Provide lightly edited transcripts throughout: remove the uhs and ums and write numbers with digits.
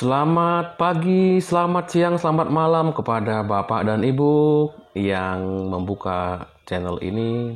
Selamat pagi, selamat siang, selamat malam kepada Bapak dan Ibu yang membuka channel ini.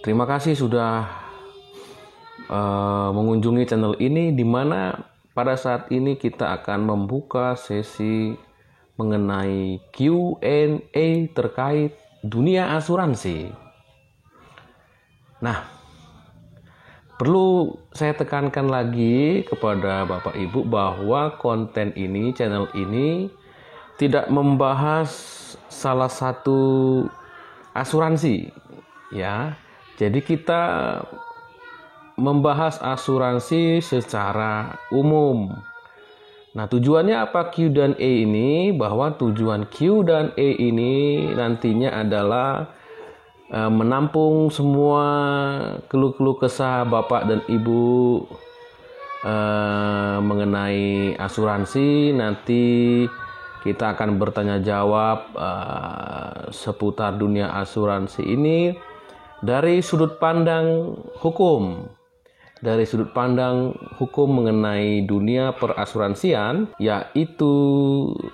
Terima kasih sudah mengunjungi channel ini, di mana pada saat ini kita akan membuka sesi mengenai Q&A terkait dunia asuransi. Nah, perlu saya tekankan lagi kepada Bapak Ibu bahwa konten ini, channel ini tidak membahas salah satu asuransi, ya. Jadi kita membahas asuransi secara umum. Nah, tujuannya apa Q dan E ini? Bahwa tujuan Q dan E ini nantinya adalah menampung semua keluh-keluh kesah Bapak dan Ibu mengenai asuransi. Nanti kita akan bertanya jawab seputar dunia asuransi ini dari sudut pandang hukum. Dari sudut pandang hukum mengenai dunia perasuransian, yaitu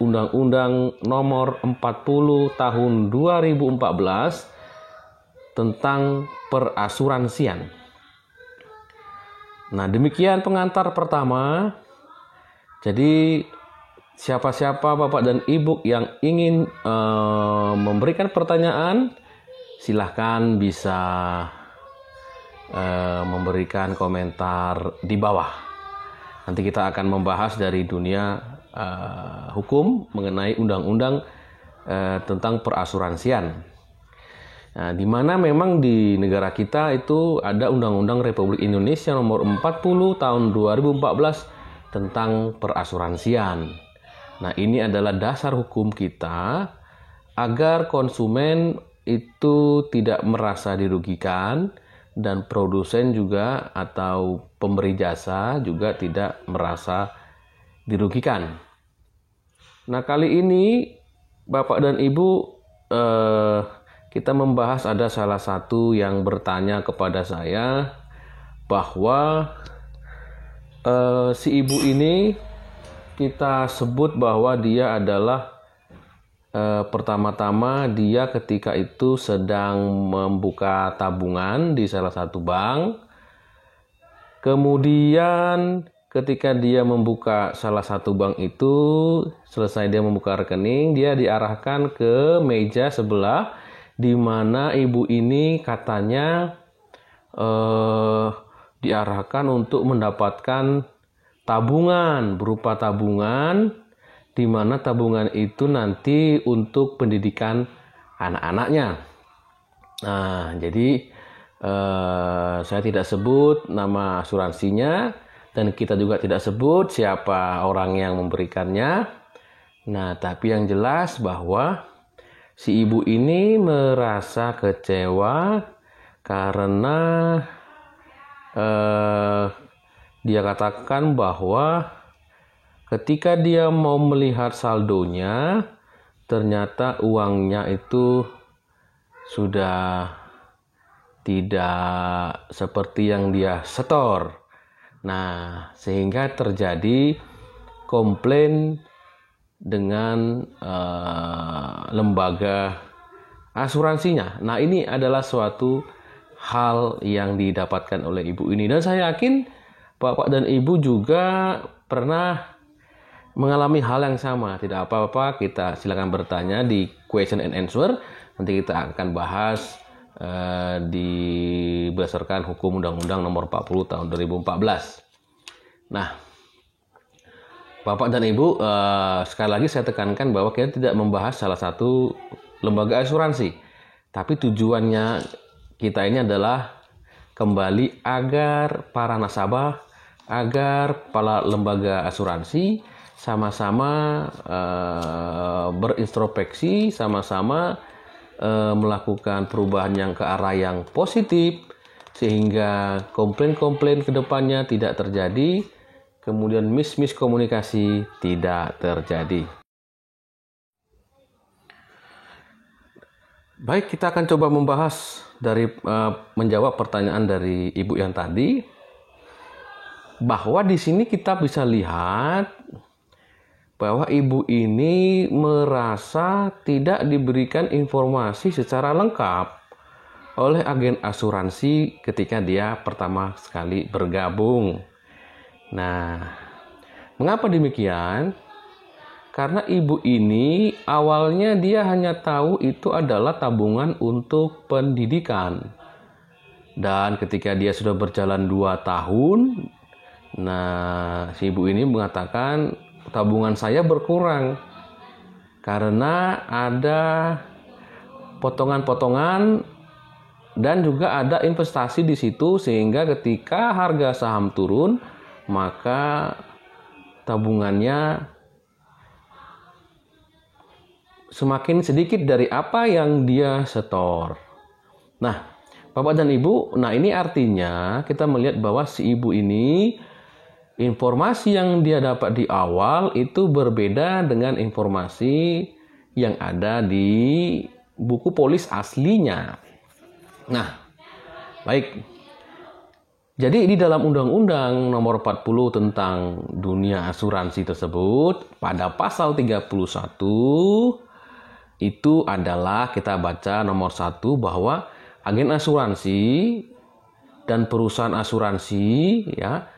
Undang-Undang Nomor 40 Tahun 2014 tentang perasuransian. Nah, demikian pengantar pertama. Jadi siapa-siapa Bapak dan Ibu yang ingin memberikan pertanyaan, silahkan bisa memberikan komentar di bawah. Nanti kita akan membahas dari dunia hukum mengenai undang-undang tentang perasuransian. Nah, di mana memang di negara kita itu ada Undang-Undang Republik Indonesia Nomor 40 Tahun 2014 tentang perasuransian. Nah, ini adalah dasar hukum kita agar konsumen itu tidak merasa dirugikan dan produsen juga atau pemberi jasa juga tidak merasa dirugikan. Nah, kali ini Bapak dan Ibu kita membahas, ada salah satu yang bertanya kepada saya bahwa si ibu ini kita sebut bahwa dia adalah pertama-tama dia ketika itu sedang membuka tabungan di salah satu bank. Kemudian ketika dia membuka salah satu bank itu, selesai dia membuka rekening, dia diarahkan ke meja sebelah di mana ibu ini katanya diarahkan untuk mendapatkan tabungan, berupa tabungan, di mana tabungan itu nanti untuk pendidikan anak-anaknya. Nah, jadi saya tidak sebut nama asuransinya dan kita juga tidak sebut siapa orang yang memberikannya. Nah, tapi yang jelas bahwa si ibu ini merasa kecewa karena dia katakan bahwa ketika dia mau melihat saldonya, ternyata uangnya itu sudah tidak seperti yang dia setor. Nah, sehingga terjadi komplain dengan lembaga asuransinya. Nah, ini adalah suatu hal yang didapatkan oleh ibu ini, dan saya yakin Bapak dan Ibu juga pernah mengalami hal yang sama. Tidak apa-apa, kita silakan bertanya di question and answer. Nanti kita akan bahas berdasarkan hukum Undang-Undang Nomor 40 Tahun 2014. Nah, Bapak dan Ibu, sekali lagi saya tekankan bahwa kita tidak membahas salah satu lembaga asuransi. Tapi tujuannya kita ini adalah kembali agar para nasabah, agar para lembaga asuransi sama-sama berintrospeksi, sama-sama melakukan perubahan yang ke arah yang positif, sehingga komplain-komplain ke depannya tidak terjadi, kemudian miskomunikasi tidak terjadi. Baik, kita akan coba membahas dari menjawab pertanyaan dari Ibu yang tadi, bahwa di sini kita bisa lihat bahwa Ibu ini merasa tidak diberikan informasi secara lengkap oleh agen asuransi ketika dia pertama sekali bergabung. Nah, mengapa demikian? Karena Ibu ini awalnya dia hanya tahu itu adalah tabungan untuk pendidikan. Dan ketika dia sudah berjalan 2 tahun, nah si Ibu ini mengatakan tabungan saya berkurang karena ada potongan-potongan dan juga ada investasi di situ, sehingga ketika harga saham turun maka tabungannya semakin sedikit dari apa yang dia setor. Nah, Bapak dan Ibu, nah ini artinya kita melihat bahwa si Ibu ini informasi yang dia dapat di awal itu berbeda dengan informasi yang ada di buku polis aslinya. Nah, baik. Jadi di dalam Undang-Undang Nomor 40 tentang dunia asuransi tersebut, pada pasal 31 itu adalah kita baca nomor 1 bahwa agen asuransi dan perusahaan asuransi ya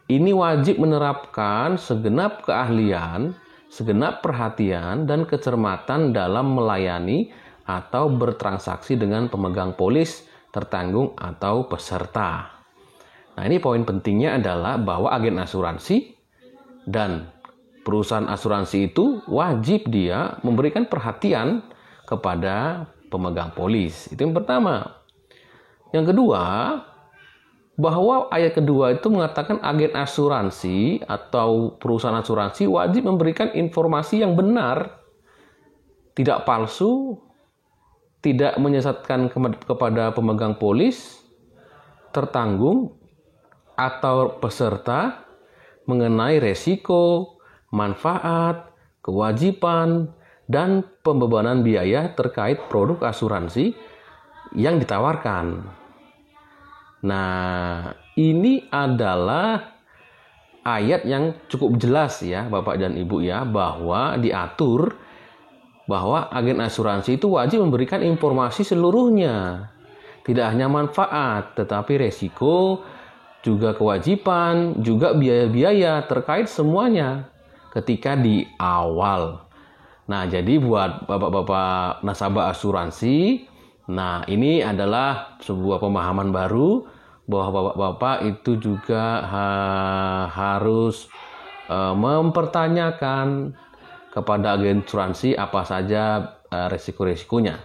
ini wajib menerapkan segenap keahlian, segenap perhatian dan kecermatan dalam melayani atau bertransaksi dengan pemegang polis, tertanggung atau peserta. Nah, ini poin pentingnya adalah bahwa agen asuransi dan perusahaan asuransi itu wajib dia memberikan perhatian kepada pemegang polis. Itu yang pertama. Yang kedua, bahwa ayat kedua itu mengatakan agen asuransi atau perusahaan asuransi wajib memberikan informasi yang benar, tidak palsu, tidak menyesatkan kepada pemegang polis, tertanggung, atau peserta mengenai resiko, manfaat, kewajiban, dan pembebanan biaya terkait produk asuransi yang ditawarkan. Nah, ini adalah ayat yang cukup jelas ya Bapak dan Ibu ya, bahwa diatur bahwa agen asuransi itu wajib memberikan informasi seluruhnya. Tidak hanya manfaat, tetapi resiko, juga kewajiban, juga biaya-biaya terkait semuanya ketika di awal. Nah, jadi buat Bapak-bapak nasabah asuransi, nah ini adalah sebuah pemahaman baru bahwa Bapak-bapak itu juga harus mempertanyakan kepada agen asuransi apa saja resiko-resikonya.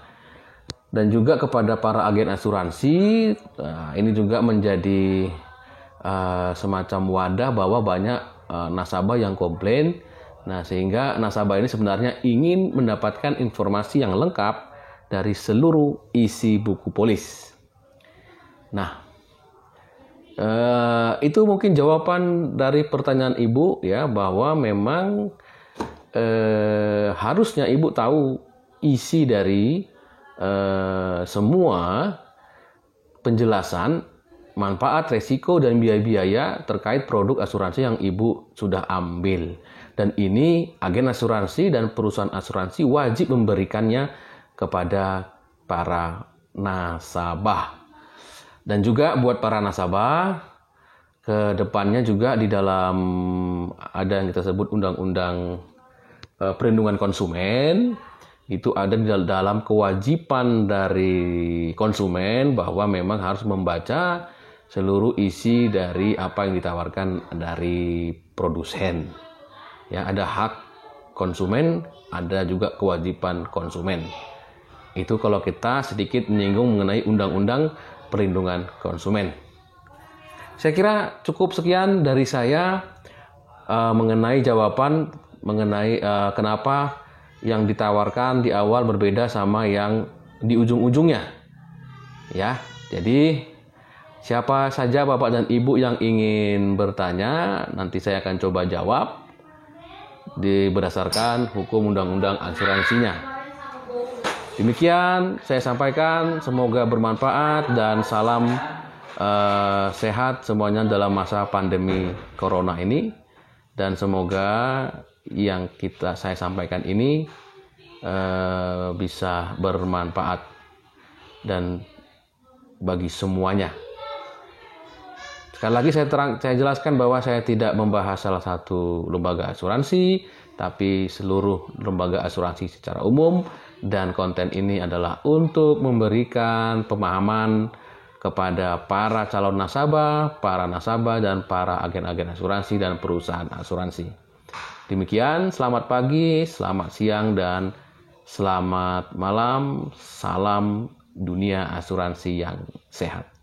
Dan juga kepada para agen asuransi, ini juga menjadi semacam wadah bahwa banyak nasabah yang komplain. Nah, sehingga nasabah ini sebenarnya ingin mendapatkan informasi yang lengkap dari seluruh isi buku polis. Nah, itu mungkin jawaban dari pertanyaan Ibu ya, bahwa memang harusnya Ibu tahu isi dari semua penjelasan manfaat, resiko, dan biaya-biaya terkait produk asuransi yang Ibu sudah ambil. Dan ini agen asuransi dan perusahaan asuransi wajib memberikannya kepada para nasabah. Dan juga buat para nasabah, ke depannya juga di dalam ada yang kita sebut Undang-Undang Perlindungan Konsumen, itu ada di dalam kewajiban dari konsumen bahwa memang harus membaca seluruh isi dari apa yang ditawarkan dari produsen. Ya, ada hak konsumen, ada juga kewajiban konsumen. Itu kalau kita sedikit menyinggung mengenai Undang-Undang Perlindungan Konsumen. Saya kira cukup sekian dari saya mengenai jawaban mengenai kenapa yang ditawarkan di awal berbeda sama yang di ujung-ujungnya. Ya, jadi siapa saja Bapak dan Ibu yang ingin bertanya, nanti saya akan coba jawab berdasarkan hukum undang-undang asuransinya. Demikian saya sampaikan, semoga bermanfaat dan salam sehat semuanya dalam masa pandemi corona ini, dan semoga yang saya sampaikan ini bisa bermanfaat dan bagi semuanya. Sekali lagi saya jelaskan bahwa saya tidak membahas salah satu lembaga asuransi, tapi seluruh lembaga asuransi secara umum, dan konten ini adalah untuk memberikan pemahaman kepada para calon nasabah, para nasabah, dan para agen-agen asuransi dan perusahaan asuransi. Demikian, selamat pagi, selamat siang, dan selamat malam. Salam dunia asuransi yang sehat.